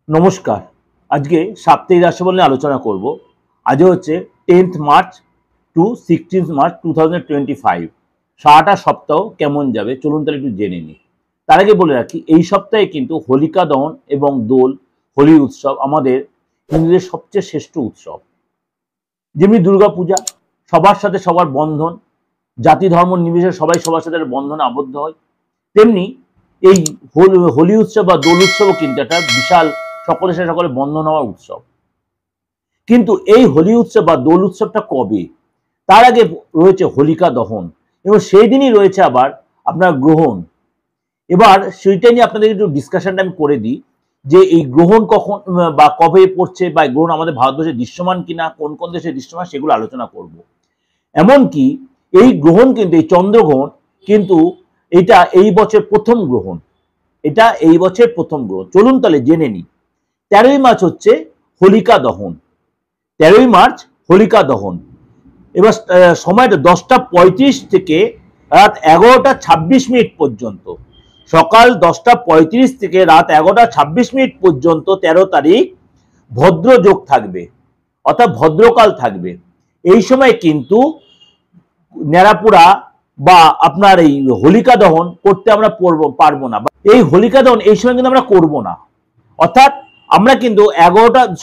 নমস্কার। আজকে সাপ্তাহিক রাশিফল নিয়ে আলোচনা করব। আজ হচ্ছে 10th March two 16th March 2025। সারাটা সপ্তাহ কেমন যাবে চলুন তাহলে একটু জেনে নিই। তার আগে বলে রাখি, এই সপ্তাহে কিন্তু হোলিকা দহন এবং দোল হোলি উৎসব আমাদের হিন্দুদের সবচেয়ে শ্রেষ্ঠ উৎসব। যেমনি দুর্গাপূজা সবার সাথে সবার বন্ধন, জাতি ধর্ম নির্বিশেষে সবাই সবার সাথে বন্ধনে আবদ্ধ হয়, তেমনি এই হোলি উৎসব বা দোল উৎসবও কিন্তু একটা বিশাল সকলের সাথে সকলে বন্ধন হওয়ার উৎসব। কিন্তু এই হোলি উৎসব বা দোল উৎসবটা কবে? তার আগে রয়েছে হোলিকা দহন এবং সেই দিনই রয়েছে আবার আপনার গ্রহণ। এবার সেইটা নিয়ে আপনাদের একটু ডিসকাশনটা আমি করে দিই যে এই গ্রহণ কখন বা কবে পড়ছে, বা গ্রহণ আমাদের ভারতবর্ষে দৃশ্যমান কিনা, কোন কোন দেশে দৃশ্যমান, সেগুলো আলোচনা করব। এমনকি এই গ্রহণ কিন্তু, এই চন্দ্রগ্রহণ কিন্তু এটা এই বছর প্রথম গ্রহণ, এটা এই বছর প্রথম গ্রহণ। চলুন তাহলে জেনে নিই। 13ই মার্চ হচ্ছে হোলিকা দহন, 13ই মার্চ হোলিকা দহন। এবার সময়টা 10টা 35 থেকে রাত 11টা 26 পর্যন্ত, সকাল 10টা 35 থেকে রাত 11টা 26 পর্যন্ত 13 তারিখ ভদ্রযোগ থাকবে, অর্থাৎ ভদ্রকাল থাকবে। এই সময় কিন্তু নেড়াপোড়া বা আপনার এই হোলিকা দহন করতে আমরা পারবো না। এই হোলিকা দহন এই সময় কিন্তু আমরা করবো না, অর্থাৎ আমরা কিন্তু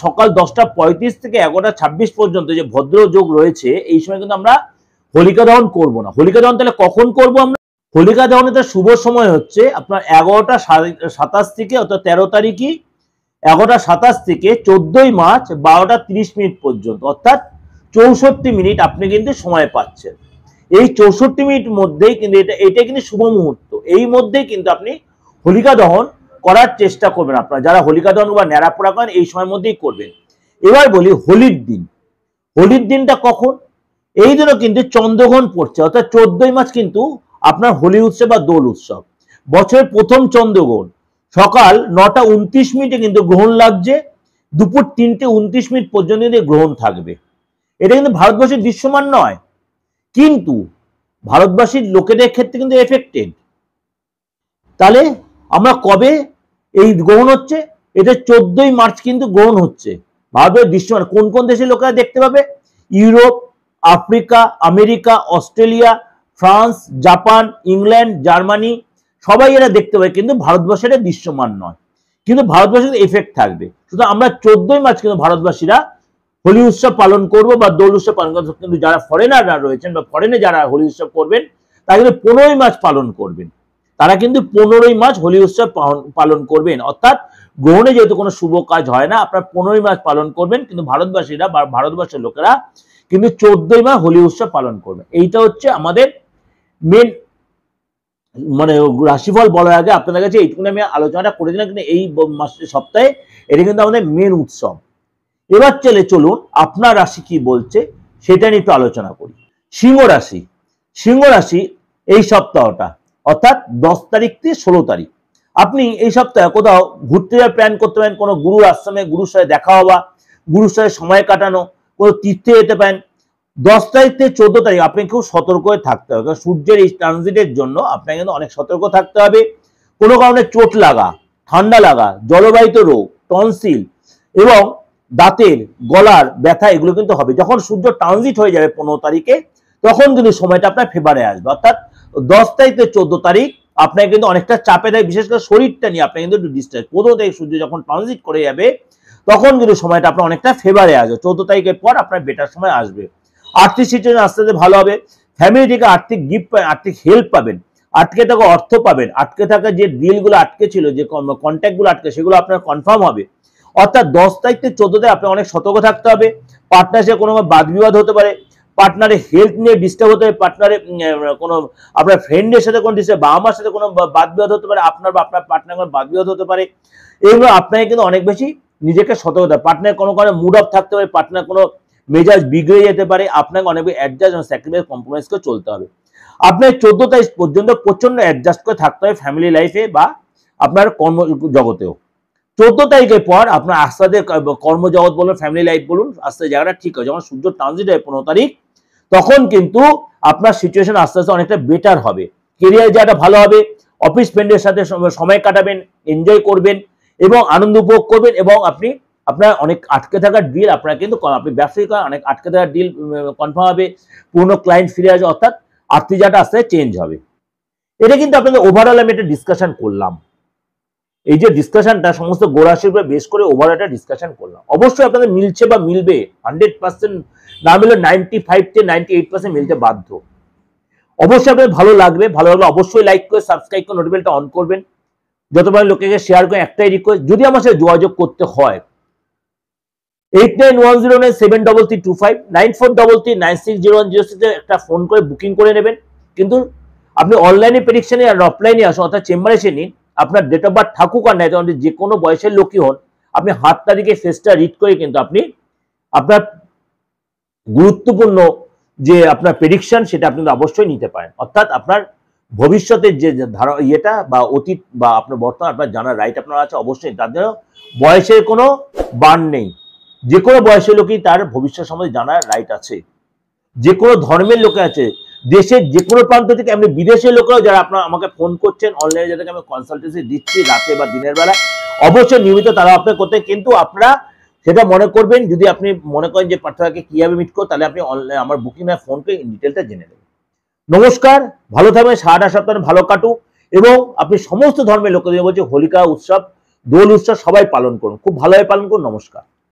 সকাল 10টা 35 থেকে 11টা 26 পর্যন্ত যে ভদ্রযোগ রয়েছে এই সময় কিন্তু আমরা হোলিকা দহন করবো না। হোলিকা দহন তাহলে কখন করব আমরা? হোলিকা দহনের তার শুভ সময় হচ্ছে আপনার 11টা 27 থেকে, অর্থাৎ 13 তারিখই 11টা 27 থেকে 14ই মার্চ 12টা 30 পর্যন্ত, অর্থাৎ 64 মিনিট আপনি কিন্তু সময় পাচ্ছেন। এই 64 মিনিট মধ্যেই কিন্তু এটা কিন্তু শুভ মুহূর্ত, এই মধ্যেই কিন্তু আপনি হোলিকা দহন করার চেষ্টা করবেন। আপনারা যারা হোলিকা দহন বা ন্যাড়াপোড়া করেন এই সময়ের মধ্যেই করবেন। এবার বলি হোলির দিন। হোলির দিনটা কখন? এই দিনও কিন্তু চন্দ্রগ্রহণ পড়ছে, অর্থাৎ 14ই মার্চ কিন্তু আপনার হোলি উৎসব বা দোল উৎসব, বছরের প্রথম চন্দ্রগ্রহণ। সকাল 9টা 29 কিন্তু গ্রহণ লাগছে, দুপুর 3টে 29 পর্যন্ত গ্রহণ থাকবে। এটা কিন্তু ভারতবর্ষের দৃশ্যমান নয়, কিন্তু ভারতবাসীর লোকেদের ক্ষেত্রে কিন্তু এফেক্টেড। তাহলে আমরা কবে এই গ্রহণ হচ্ছে? এটা 14ই মার্চ কিন্তু গ্রহণ হচ্ছে। ভারতের দৃশ্যমান কোন কোন দেশের লোকেরা দেখতে পাবে? Europe, Africa, America, Australia, France, Japan, England, Germany, সবাই এরা দেখতে পাবে, কিন্তু ভারতবর্ষের দৃশ্যমান নয়, কিন্তু ভারতবর্ষের এফেক্ট থাকবে। সুতরাং আমরা 14ই মার্চ কিন্তু ভারতবাসীরা হোলি উৎসব পালন করবো বা দোল উৎসব পালন করবো। কিন্তু যারা ফরেনাররা রয়েছেন বা ফরেনে যারা হোলি উৎসব করবেন তারা কিন্তু 15ই মার্চ পালন করবেন, তারা কিন্তু 15ই মার্চ হোলি উৎসব পালন করবেন। অর্থাৎ গ্রহণে যেহেতু কোনো শুভ কাজ হয় না, আপনার 15ই মার্চ পালন করবেন, কিন্তু ভারতবাসীরা বা ভারতবর্ষের লোকেরা কিন্তু 14ই মার্চ হোলি উৎসব পালন করবেন। এইটা হচ্ছে আমাদের মেন মানে রাশিফল বলার আগে আপনাদের কাছে এইটুকু আমি আলোচনাটা করে দিলাম, কিন্তু এই সপ্তাহে এটা কিন্তু আমাদের মেন উৎসব। এবার চলুন আপনার রাশি কি বলছে সেটা নিয়ে একটু আলোচনা করি। সিংহ রাশি। সিংহ রাশি এই সপ্তাহটা, অর্থাৎ 10 তারিখ থেকে 16 তারিখ আপনি এই সপ্তাহে কোথাও ঘুরতে যাওয়ার প্ল্যান করতে পারেন, কোনো গুরুর আশ্রমে গুরুর সাথে দেখা হওয়া, গুরুর সাথে সময় কাটানো, কোনো তীর্থে যেতে পারেন। 10 তারিখ থেকে 14 তারিখ আপনি খুব সতর্ক হয়ে থাকতে হবে, কারণ সূর্যের এই ট্রানজিটের জন্য আপনাকে কিন্তু অনেক সতর্ক থাকতে হবে। কোনো কারণে চোট লাগা, ঠান্ডা লাগা, জলবাহিত রোগ, টনসিল এবং দাঁতের গলার ব্যথা এগুলো কিন্তু হবে। যখন সূর্য ট্রানজিট হয়ে যাবে 15 তারিখে, তখন কিন্তু সময়টা আপনার ফেভারে আসবে। অর্থাৎ 10 তারিখ থেকে 14 তারিখ আপনাকে কিন্তু অনেকটা চাপে দেয়, বিশেষ করে শরীরটা নিয়ে আপনি কিন্তু একটু ডিস্টার্ব। 15 তারিখ সূর্য যখন ট্রানজিট করে যাবে তখন কিন্তু সময়টা আপনার অনেকটা ফেভারে আসবে। 14 তারিখের পর আপনার বেটার সময় আসবে। আর্থিক সিচুয়েশন আস্তে আস্তে ভালো হবে, ফ্যামিলি থেকে আর্থিক গিফট পাবেন, আর্থিক হেল্প পাবেন, আটকে থাকা অর্থ পাবেন, আটকে থাকা যে ডিলগুলো আটকে ছিল, যে কন্ট্যাক্টগুলো আটকে, সেগুলো আপনার কনফার্ম হবে। অর্থাৎ 10 তারিখ থেকে 14 তারিখ আপনার অনেক সতর্ক থাকতে হবে। পার্টনারের সাথে কোনো বাদ বিবাদ হতে পারে, পার্টনারের হেলথ নিয়ে ডিস্টার্ব হতে পারে, পার্টনারের কোনো আপনার ফ্রেন্ডের সাথে কোনো ডিস্টার্ব, বাবা মার সাথে কোনো বাদ বিবাদ হতে পারে, আপনার বা আপনার পার্টনার কোনো বাদ বিবাদ হতে পারে। এগুলো আপনাকে কিন্তু অনেক বেশি নিজেকে সতর্ক থাকতে হবে। পার্টনার কোনো কারণে মুড অফ থাকতে পারে, পার্টনার কোনো মেজাজ বিগড়ে যেতে পারে, আপনাকে অনেক অ্যাডজাস্ট এবং স্যাক্রিফাইস কম্প্রোমাইজ করে চলতে হবে। আপনার 14 তারিখ পর্যন্ত প্রচন্ড অ্যাডজাস্ট করে থাকতে হবে ফ্যামিলি লাইফে বা আপনার কর্মজগতেও। 14 তারিখের পর আপনার আস্তে আস্তে কর্মজগৎ বলুন, ফ্যামিলি লাইফ বলুন, আস্তে জায়গাটা ঠিক হয়। যখন সূর্য ট্রানজিট হয় 15 তারিখ, তখন কিন্তু আপনার সিচুয়েশন আস্তে আস্তে অনেকটা বেটার হবে, কেরিয়ার জায়গাটা ভালো হবে, অফিস ফ্রেন্ডের সাথে সময় কাটাবেন, এনজয় করবেন এবং আনন্দ উপভোগ করবেন, এবং আপনি আপনার অনেক আটকে থাকা ডিল আপনারা কিন্তু আপনি ব্যবসায়ী করেন, অনেক আটকে থাকা ডিল কনফার্ম হবে, পুরনো ক্লায়েন্ট ফিরে আসবে, অর্থাৎ আর্থিক জায়গাটা আস্তে আস্তে চেঞ্জ হবে। এটা কিন্তু আপনাদের ওভারঅল আমি একটা ডিসকাশন করলাম। এই যে ডিসকাশনটা সমস্ত গোরাশির উপরে বেস করে ওভারঅল একটা ডিসকাশন করলাম। অবশ্যই আপনাদের মিলছে বা মিলবে, 100% না মিলে 95 থেকে 98% মিলতে বাধ্য। অবশ্যই আপনাদের ভালো লাগবে, ভালো লাগলে অবশ্যই লাইক করে সাবস্ক্রাইব করে নোটিফিকেশনটা অন করবেন, যতবার লোকেকে শেয়ার করে। একটাই রিকোয়েস্ট, যদি আমার সাথে যোগাযোগ করতে হয় 8910973325 9433960106 একটা ফোন করে বুকিং করে নেবেন। কিন্তু আপনি অনলাইনে প্রেডিকশনে আর অফলাইনে আসুন, অর্থাৎ চেম্বারে এসে নিন। আপনার ডেট অফ বার্থ থাকুক আর নাই, যে কোনো বয়সের লোকই হন, আপনি হাত তারিখে ফেসটা রিড করে কিন্তু আপনি আপনার গুরুত্বপূর্ণ যে আপনার প্রেডিকশন সেটা আপনি অবশ্যই নিতে পারেন। অর্থাৎ আপনার ভবিষ্যতের যে ইয়েটা বা অতীত বা আপনার বর্তমান আপনার জানার রাইট আপনার আছে অবশ্যই। তার জন্য বয়সের কোনো বান নেই, যে কোনো বয়সের লোকই তার ভবিষ্যৎ সম্বন্ধে জানার রাইট আছে। যে কোনো ধর্মের লোকে আছে, দেশের যে কোনো প্রান্ত থেকে, এমনি বিদেশের লোকেরাও যারা আপনার আমাকে ফোন করছেন অনলাইনে, যাদেরকে আমি কনসালটেন্সি দিচ্ছি রাতে বা দিনের বেলা, অবশ্যই নিয়মিত তারা আপনার করতে। কিন্তু আপনারা সেটা মনে করবেন, যদি আপনি মনে করেন যে পার্থক্যকে কিভাবে মিট করো, তাহলে আপনি অনলাইন আমার বুকিং না ফোন করে ডিটেলটা জেনে নেবেন। নমস্কার, ভালো থাকবেন, সারাটা সপ্তাহে ভালো কাটুক, এবং আপনি সমস্ত ধর্মের লোকদের বলছি হোলিকা উৎসব, দোল উৎসব সবাই পালন করুন, খুব ভালোভাবে পালন করুন। নমস্কার।